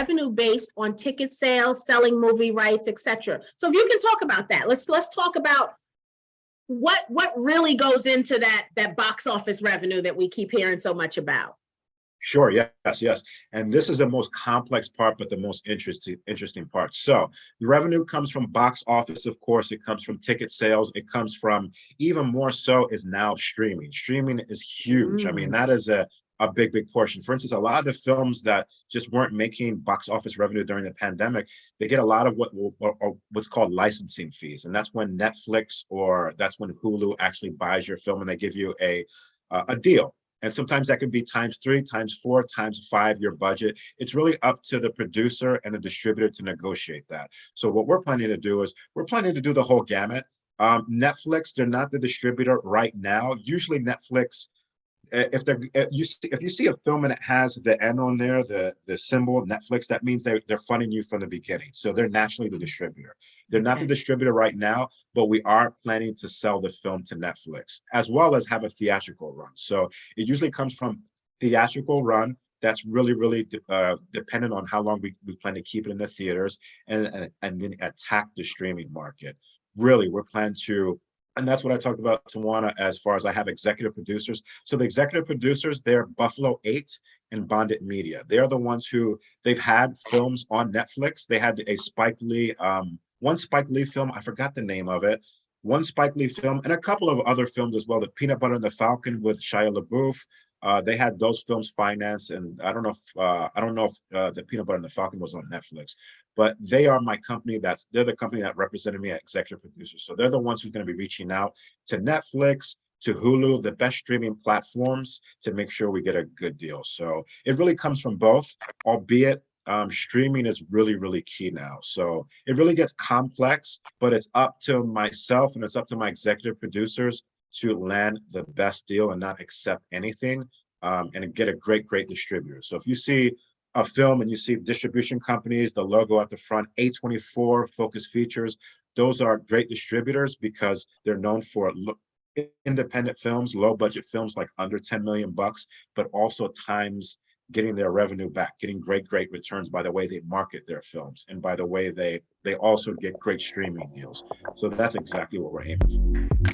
revenue based on ticket sales, selling movie rights, etc. So if you can talk about that, let's talk about what really goes into that box office revenue that we keep hearing so much about. Sure. Yes. And this is the most complex part, but the most interesting part. So the revenue comes from box office, of course. It comes from ticket sales. It comes from, even more so, is now streaming. Streaming is huge. I mean, that is a big portion. For instance, a lot of the films that just weren't making box office revenue during the pandemic, they get a lot of what's called licensing fees. And that's when Netflix, or that's when Hulu actually buys your film and they give you a deal. And sometimes that can be times 3, times 4, times 5 your budget. It's really up to the producer and the distributor to negotiate that. So what we're planning to do is we're planning to do the whole gamut. Netflix, they're not the distributor right now. Usually Netflix, if you see a film and it has the N on there, the symbol Netflix, that means they're funding you from the beginning. So they're naturally the distributor. They're not the distributor right now, but we are planning to sell the film to Netflix, as well as have a theatrical run. So it usually comes from theatrical run. That's really dependent on how long we plan to keep it in the theaters, and then attack the streaming market. Really, we're planning to. And that's what I talked about, Tawana, as far as I have executive producers. So the executive producers, they're Buffalo 8 and Bonded Media. They're the ones who, they've had films on Netflix. They had a Spike Lee, one Spike Lee film, I forgot the name of it, one Spike Lee film, and a couple of other films as well, the Peanut Butter and the Falcon with Shia LaBeouf. They had those films financed, and I don't know if the Peanut Butter and the Falcon was on Netflix. But they are my company. They're the company that represented me as executive producer. So they're the ones who's going to be reaching out to Netflix, to Hulu, the best streaming platforms, to make sure we get a good deal. So it really comes from both, albeit streaming is really key now. So it really gets complex, but it's up to myself and it's up to my executive producers to land the best deal and not accept anything, and get a great distributor. So if you see a film and you see distribution companies, the logo at the front, A24, Focus Features, those are great distributors because they're known for independent films, low budget films like under 10 million bucks, but also times getting their revenue back, getting great returns by the way they market their films and by the way they also get great streaming deals. So that's exactly what we're aiming for.